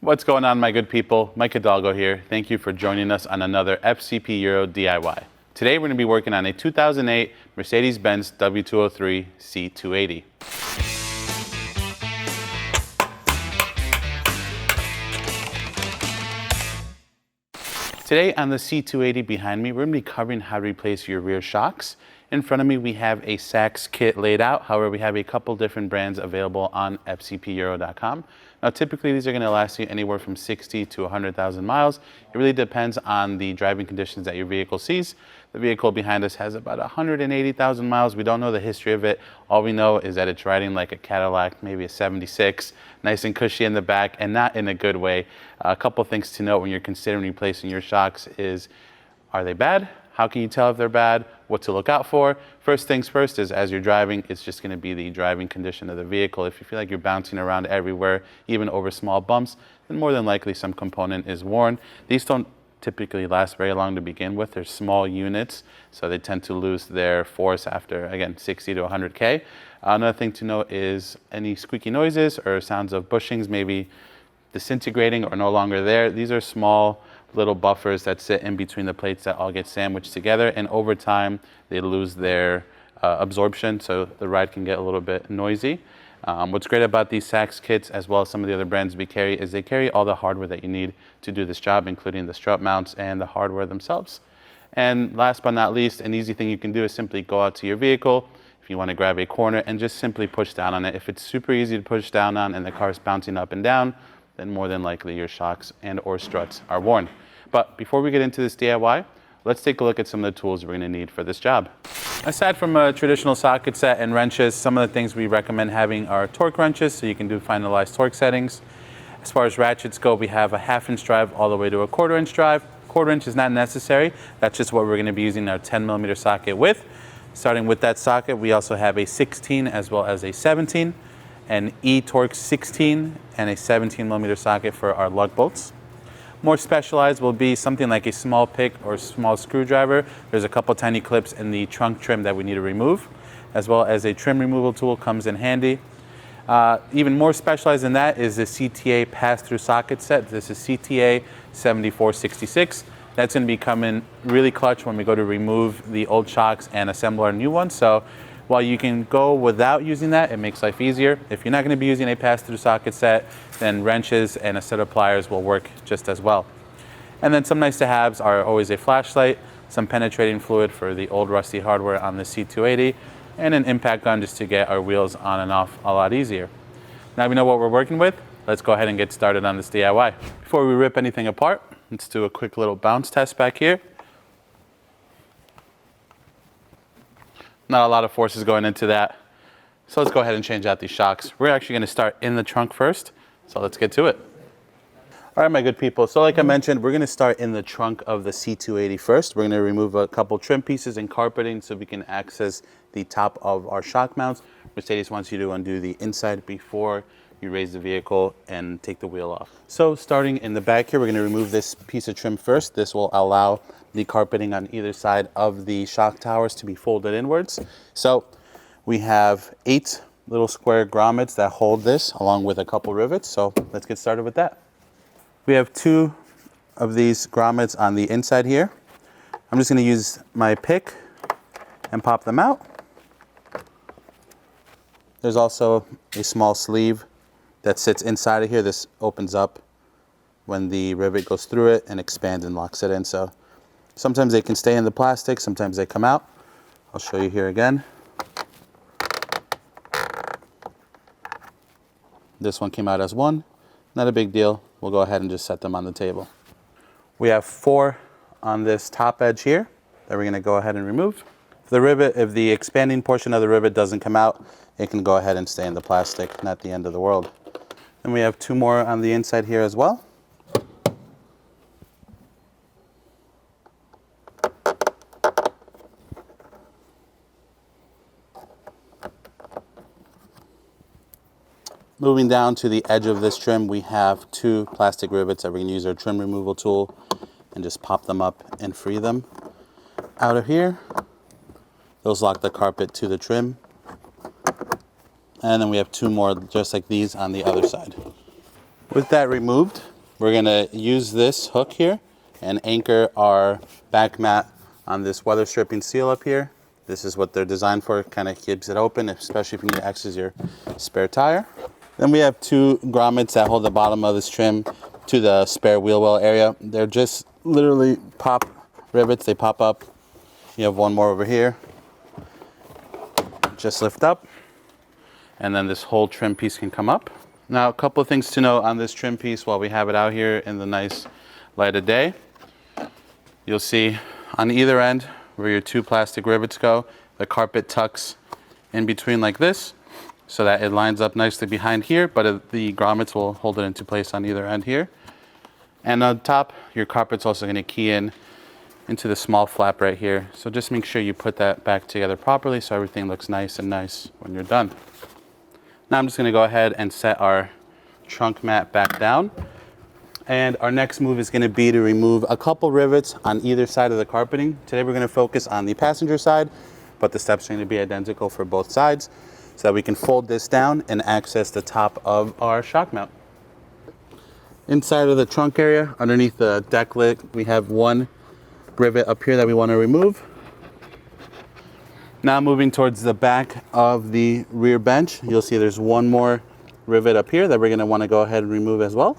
What's going on, my good people? Mike Hidalgo here. Thank you for joining us on another FCP Euro DIY. Today we're going to be working on a 2008 Mercedes-Benz W203 C280. Today on the C280 behind me, we're going to be covering how to replace your rear shocks. In front of me, we have a Sachs kit laid out. However, we have a couple different brands available on fcpeuro.com. Now, typically, these are going to last you anywhere from 60 to 100,000 miles. It really depends on the driving conditions that your vehicle sees. The vehicle behind us has about 180,000 miles. We don't know the history of it. All we know is that it's riding like a Cadillac, maybe a 76, nice and cushy in the back, and not in a good way. A couple things to note when you're considering replacing your shocks is, are they bad? How can you tell if they're bad? What to look out for? First things first is, as you're driving, it's just going to be the driving condition of the vehicle. If you feel like you're bouncing around everywhere, even over small bumps, then more than likely some component is worn. These don't typically last very long to begin with. They're small units, so they tend to lose their force after, again, 60 to 100K. Another thing to note is any squeaky noises or sounds of bushings maybe disintegrating or no longer there. These are small little buffers that sit in between the plates that all get sandwiched together, and over time they lose their absorption, so the ride can get a little bit noisy. What's great about these Sachs kits, as well as some of the other brands we carry, is they carry all the hardware that you need to do this job, including the strut mounts and the hardware themselves. And last but not least, an easy thing you can do is simply go out to your vehicle if you want to grab a corner and just simply push down on it. If it's super easy to push down on and the car's bouncing up and down, then more than likely your shocks and or struts are worn. But before we get into this DIY, let's take a look at some of the tools we're going to need for this job. Aside from a traditional socket set and wrenches, some of the things we recommend having are torque wrenches, so you can do finalized torque settings. As far as ratchets go, we have a 1/2 inch drive all the way to a 1/4 inch drive. 1/4 inch is not necessary. That's just what we're going to be using our 10mm socket with. Starting with that socket, we also have a 16 as well as a 17, an E-Torque 16 and a 17mm socket for our lug bolts. More specialized will be something like a small pick or small screwdriver. There's a couple tiny clips in the trunk trim that we need to remove, as well as a trim removal tool comes in handy. Even more specialized than that is the CTA pass-through socket set. This is CTA 7466. That's going to be coming really clutch when we go to remove the old shocks and assemble our new ones. So while you can go without using that, it makes life easier. If you're not going to be using a pass-through socket set, then wrenches and a set of pliers will work just as well. And then some nice to haves are always a flashlight, some penetrating fluid for the old rusty hardware on the C280, and an impact gun just to get our wheels on and off a lot easier. Now we know what we're working with, let's go ahead and get started on this DIY. Before we rip anything apart, let's do a quick little bounce test back here. Not a lot of forces going into that. So let's go ahead and change out these shocks. We're actually going to start in the trunk first, so let's get to it. All right, my good people, so like I mentioned, we're going to start in the trunk of the C280 first. We're going to remove a couple trim pieces and carpeting so we can access the top of our shock mounts. Mercedes wants you to undo the inside before you raise the vehicle and take the wheel off. So starting in the back here, we're going to remove this piece of trim first. This will allow the carpeting on either side of the shock towers to be folded inwards. So we have 8 little square grommets that hold this along with a couple rivets. So let's get started with that. We have 2 of these grommets on the inside here. I'm just going to use my pick and pop them out. There's also a small sleeve that sits inside of here. This opens up when the rivet goes through it and expands and locks it in. So sometimes they can stay in the plastic, sometimes they come out. I'll show you here again. This one came out as one, not a big deal. We'll go ahead and just set them on the table. We have 4 on this top edge here that we're going to go ahead and remove. If the expanding portion of the rivet doesn't come out, it can go ahead and stay in the plastic, not the end of the world. And we have 2 more on the inside here as well. Moving down to the edge of this trim, we have 2 plastic rivets that we can use our trim removal tool and just pop them up and free them out of here. Those lock the carpet to the trim. And then we have 2 more just like these on the other side. With that removed, we're gonna use this hook here and anchor our back mat on this weather stripping seal up here. This is what they're designed for, kind of keeps it open, especially if you need to access your spare tire. Then we have two grommets that hold the bottom of this trim to the spare wheel well area. They're just literally pop rivets, they pop up. You have one more over here. Just lift up, and then this whole trim piece can come up. Now, a couple of things to know on this trim piece while we have it out here in the nice light of day. You'll see on either end where your two plastic rivets go, the carpet tucks in between like this so that it lines up nicely behind here, but the grommets will hold it into place on either end here. And on top, your carpet's also going to key in into the small flap right here. So just make sure you put that back together properly so everything looks nice and nice when you're done. Now I'm just going to go ahead and set our trunk mat back down. And our next move is going to be to remove a couple rivets on either side of the carpeting. Today we're going to focus on the passenger side, but the steps are going to be identical for both sides so that we can fold this down and access the top of our shock mount. Inside of the trunk area, underneath the deck lid, we have one rivet up here that we want to remove. Now moving towards the back of the rear bench, you'll see there's one more rivet up here that we're going to want to go ahead and remove as well.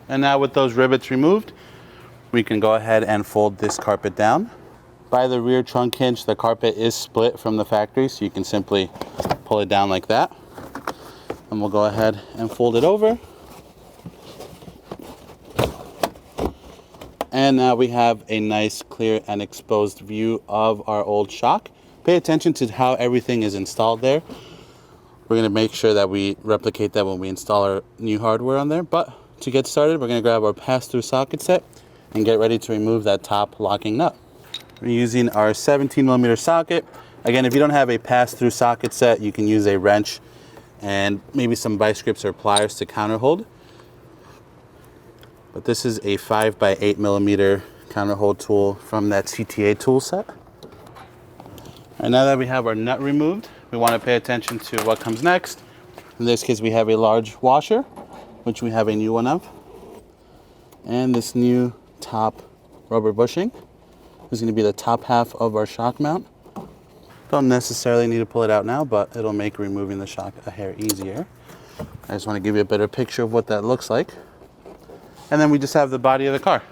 And now with those rivets removed, we can go ahead and fold this carpet down. By the rear trunk hinge, the carpet is split from the factory, so you can simply pull it down like that. And we'll go ahead and fold it over. And now we have a nice, clear, and exposed view of our old shock. Pay attention to how everything is installed there. We're going to make sure that we replicate that when we install our new hardware on there. But to get started, we're going to grab our pass-through socket set and get ready to remove that top locking nut. We're using our 17mm socket. Again, if you don't have a pass-through socket set, you can use a wrench and maybe some vice grips or pliers to counter hold. But this is a 5x8mm counter hold tool from that CTA tool set. And now that we have our nut removed, we want to pay attention to what comes next. In this case, we have a large washer, which we have a new one of. And this new top rubber bushing is going to be the top half of our shock mount. Don't necessarily need to pull it out now, but it'll make removing the shock a hair easier. I just want to give you a better picture of what that looks like. And then we just have the body of the car.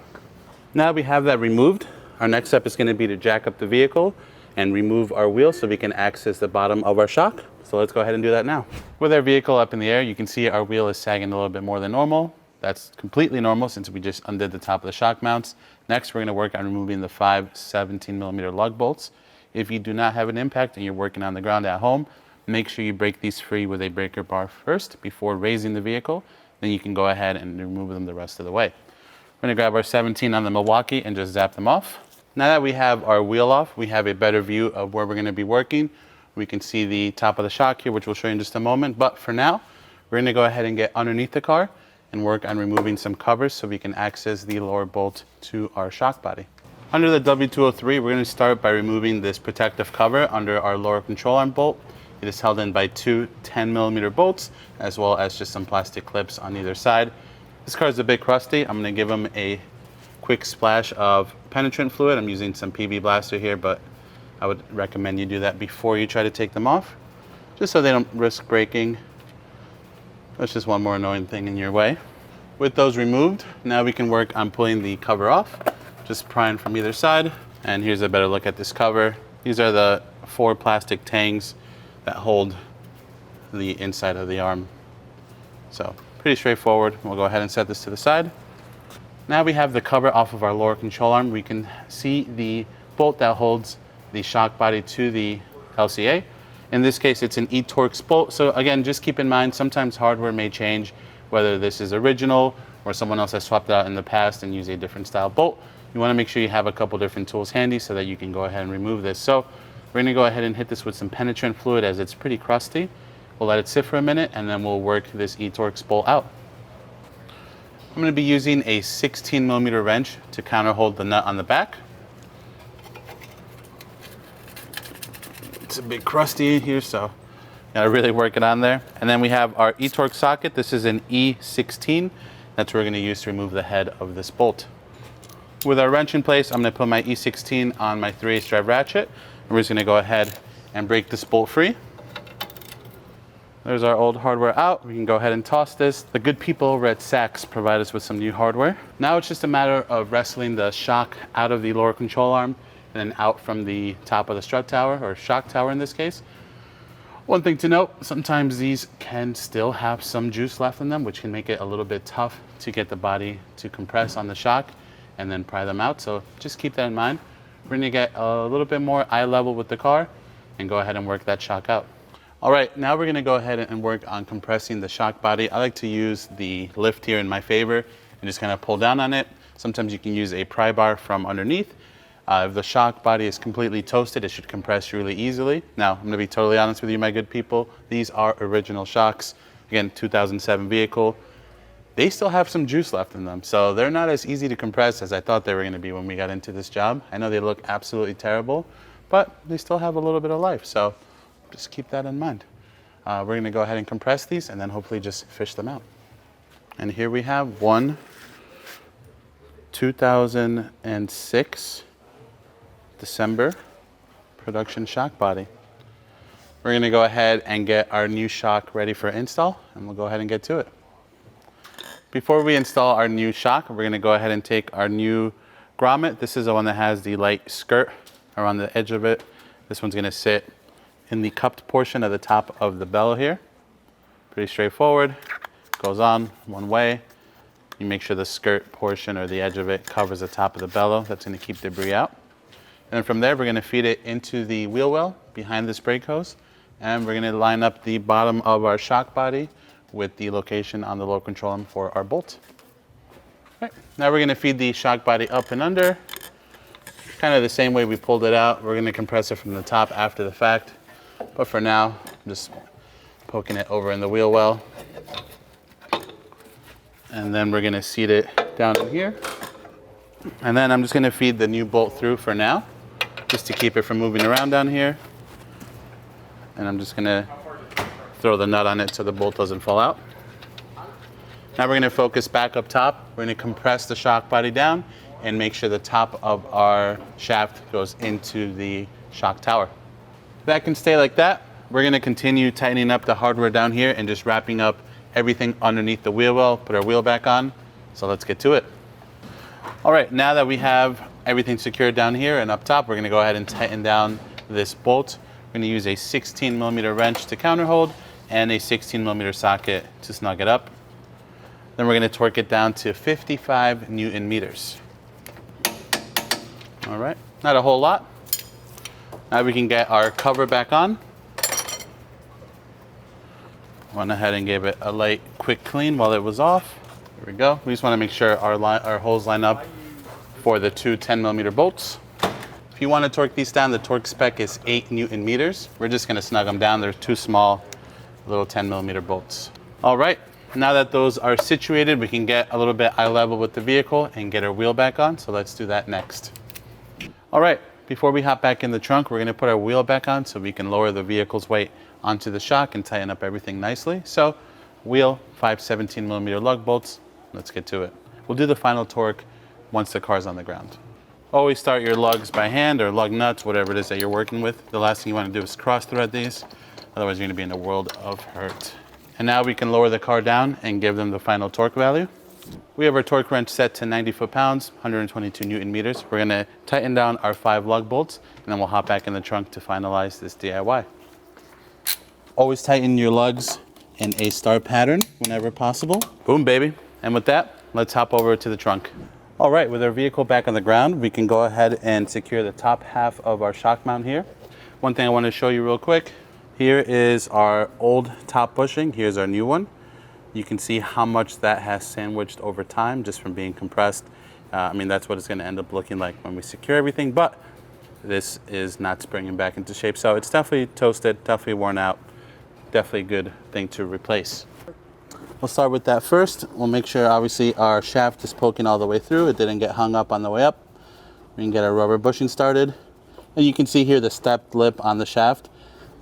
Now we have that removed. Our next step is going to be to jack up the vehicle and remove our wheel so we can access the bottom of our shock. So let's go ahead and do that now. With our vehicle up in the air, you can see our wheel is sagging a little bit more than normal. That's completely normal since we just undid the top of the shock mounts. Next, we're going to work on removing the 5 17mm lug bolts. If you do not have an impact and you're working on the ground at home, make sure you break these free with a breaker bar first before raising the vehicle. Then you can go ahead and remove them the rest of the way. We're going to grab our 17 on the Milwaukee and just zap them off. Now that we have our wheel off, we have a better view of where we're going to be working. We can see the top of the shock here, which we'll show you in just a moment. But for now, we're going to go ahead and get underneath the car and work on removing some covers so we can access the lower bolt to our shock body. Under the W203, we're going to start by removing this protective cover under our lower control arm bolt. It is held in by two 10mm bolts, as well as just some plastic clips on either side. This car is a bit crusty. I'm going to give them a quick splash of penetrant fluid. I'm using some PB Blaster here, but I would recommend you do that before you try to take them off, just so they don't risk breaking. That's just one more annoying thing in your way. With those removed, now we can work on pulling the cover off, just prying from either side. And here's a better look at this cover. These are the 4 plastic tangs that hold the inside of the arm. So pretty straightforward. We'll go ahead and set this to the side. Now we have the cover off of our lower control arm. We can see the bolt that holds the shock body to the LCA. In this case, it's an E-Torx bolt. So again, just keep in mind, sometimes hardware may change, whether this is original or someone else has swapped it out in the past and used a different style bolt. You want to make sure you have a couple different tools handy so that you can go ahead and remove this. So we're going to go ahead and hit this with some penetrant fluid as it's pretty crusty. We'll let it sit for a minute and then we'll work this E-Torx bolt out. I'm going to be using a 16mm wrench to counter hold the nut on the back. It's a bit crusty here, so gotta really work it on there. And then we have our E-Torx socket. This is an E16. That's what we're going to use to remove the head of this bolt. With our wrench in place, I'm going to put my E16 on my 3/8 drive ratchet. And we're just going to go ahead and break this bolt free. There's our old hardware out. We can go ahead and toss this. The good people over at Sachs provide us with some new hardware. Now it's just a matter of wrestling the shock out of the lower control arm and then out from the top of the strut tower, or shock tower in this case. One thing to note, sometimes these can still have some juice left in them, which can make it a little bit tough to get the body to compress on the shock and then pry them out. So just keep that in mind. We're gonna get a little bit more eye level with the car and go ahead and work that shock out. All right, now we're gonna go ahead and work on compressing the shock body. I like to use the lift here in my favor and just kind of pull down on it. Sometimes you can use a pry bar from underneath. If the shock body is completely toasted, it should compress really easily. Now, I'm gonna be totally honest with you, my good people. These are original shocks. Again, 2007 vehicle. They still have some juice left in them, so they're not as easy to compress as I thought they were gonna be when we got into this job. I know they look absolutely terrible, but they still have a little bit of life, so just keep that in mind. We're gonna go ahead and compress these and then hopefully just fish them out. And here we have one 2006 December production shock body. We're gonna go ahead and get our new shock ready for install, and we'll go ahead and get to it. Before we install our new shock, we're gonna go ahead and take our new grommet. This is the one that has the light skirt around the edge of it. This one's gonna sit in the cupped portion of the top of the bellow here. Pretty straightforward. Goes on one way. You make sure the skirt portion or the edge of it covers the top of the bellow. That's gonna keep debris out. And then from there, we're gonna feed it into the wheel well behind this brake hose. And we're gonna line up the bottom of our shock body with the location on the lower control arm for our bolt. All right, now we're gonna feed the shock body up and under. Kind of the same way we pulled it out. We're gonna compress it from the top after the fact. But for now, I'm just poking it over in the wheel well. And then we're gonna seat it down in here. And then I'm just gonna feed the new bolt through for now, just to keep it from moving around down here. And I'm just gonna throw the nut on it so the bolt doesn't fall out. Now we're gonna focus back up top. We're gonna compress the shock body down and make sure the top of our shaft goes into the shock tower. That can stay like that. We're gonna continue tightening up the hardware down here and just wrapping up everything underneath the wheel well, put our wheel back on. So let's get to it. All right, now that we have everything secured down here and up top, we're gonna go ahead and tighten down this bolt. We're gonna use a 16mm wrench to counterhold and a 16mm socket to snug it up. Then we're gonna torque it down to 55 Newton meters. All right, not a whole lot. Now we can get our cover back on. Went ahead and gave it a light, quick clean while it was off. There we go. We just wanna make sure our holes line up for the two 10mm bolts. If you wanna torque these down, the torque spec is 8 Newton meters. We're just gonna snug them down. They're too small, little 10mm bolts. All right, now that those are situated, we can get a little bit eye level with the vehicle and get our wheel back on. So let's do that next. All right, before we hop back in the trunk, we're gonna put our wheel back on so we can lower the vehicle's weight onto the shock and tighten up everything nicely. So wheel, 5 17mm lug bolts. Let's get to it. We'll do the final torque once the car's on the ground. Always start your lugs by hand or lug nuts, whatever it is that you're working with. The last thing you want to do is cross thread these. Otherwise you're going to be in a world of hurt. And now we can lower the car down and give them the final torque value. We have our torque wrench set to 90 foot-pounds, 122 Newton meters. We're going to tighten down our 5 lug bolts and then we'll hop back in the trunk to finalize this DIY. Always tighten your lugs in a star pattern whenever possible. Boom, baby. And with that, let's hop over to the trunk. All right, with our vehicle back on the ground, we can go ahead and secure the top half of our shock mount here. One thing I want to show you real quick. Here is our old top bushing. Here's our new one. You can see how much that has sandwiched over time just from being compressed. I mean, that's what it's going to end up looking like when we secure everything, but this is not springing back into shape. So it's definitely toasted, definitely worn out, definitely a good thing to replace. We'll start with that first. We'll make sure obviously our shaft is poking all the way through. It didn't get hung up on the way up. We can get our rubber bushing started. And you can see here the stepped lip on the shaft.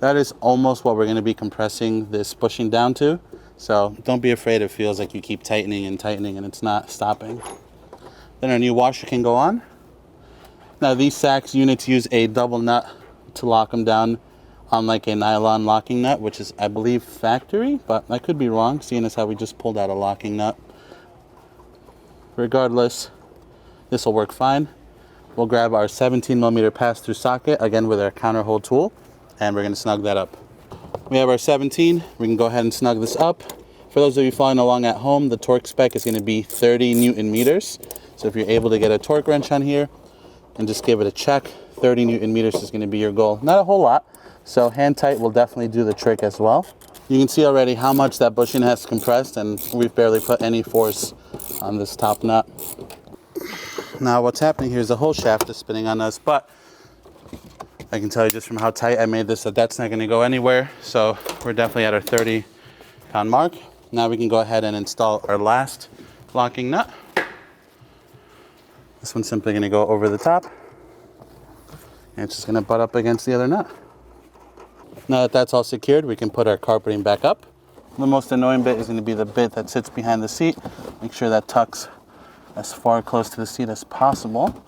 That is almost what we're going to be compressing this bushing down to. So don't be afraid. It feels like you keep tightening and tightening and it's not stopping. Then our new washer can go on. Now these Sachs units use a double nut to lock them down, unlike a nylon locking nut, which is, I believe, factory, but I could be wrong, seeing as how we just pulled out a locking nut. Regardless, this will work fine. We'll grab our 17mm pass-through socket, again with our counter hole tool, and we're going to snug that up. We have our 17. We can go ahead and snug this up. For those of you following along at home, the torque spec is going to be 30 Newton meters. So if you're able to get a torque wrench on here and just give it a check, 30 Newton meters is going to be your goal. Not a whole lot, so hand tight will definitely do the trick as well. You can see already how much that bushing has compressed, and we've barely put any force on this top nut. Now what's happening here is the whole shaft is spinning on us, but I can tell you just from how tight I made this that that's not going to go anywhere. So we're definitely at our 30-pound mark. Now we can go ahead and install our last locking nut. This one's simply going to go over the top, and it's just going to butt up against the other nut. Now that that's all secured, we can put our carpeting back up. The most annoying bit is going to be the bit that sits behind the seat. Make sure that tucks as far close to the seat as possible.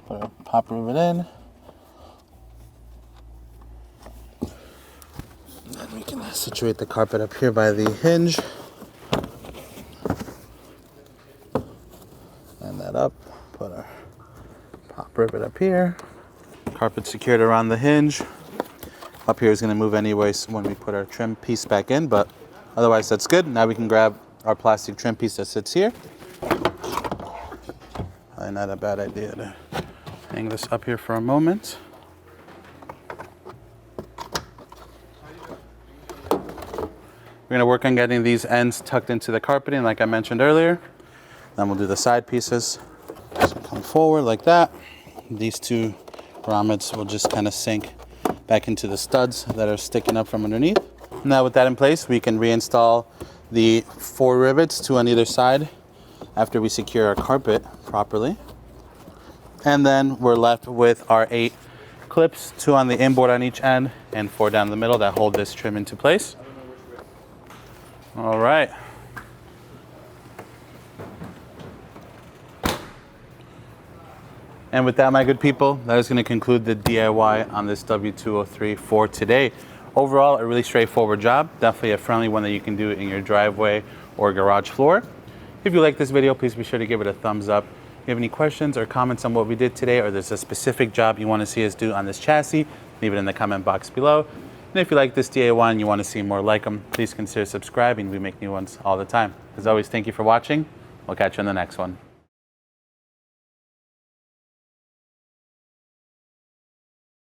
Put our pop rivet in. And then we can situate the carpet up here by the hinge. Line that up. Put our pop rivet up here. Carpet secured around the hinge. Up here is going to move anyways when we put our trim piece back in, but otherwise that's good. Now we can grab our plastic trim piece that sits here. Probably not a bad idea to hang this up here for a moment. We're going to work on getting these ends tucked into the carpeting like I mentioned earlier. Then we'll do the side pieces. So come forward like that. These two grommets will just kind of sink back into the studs that are sticking up from underneath. Now with that in place, we can reinstall the 4 rivets, 2 on either side, after we secure our carpet properly. And then we're left with our 8 clips, 2 on the inboard on each end and 4 down the middle that hold this trim into place. All right. And with that, my good people, that is going to conclude the DIY on this W203 for today. Overall, a really straightforward job. Definitely a friendly one that you can do in your driveway or garage floor. If you like this video, please be sure to give it a thumbs up. If you have any questions or comments on what we did today, or there's a specific job you want to see us do on this chassis, leave it in the comment box below. And if you like this DIY and you want to see more like them, please consider subscribing. We make new ones all the time. As always, thank you for watching. We'll catch you in the next one.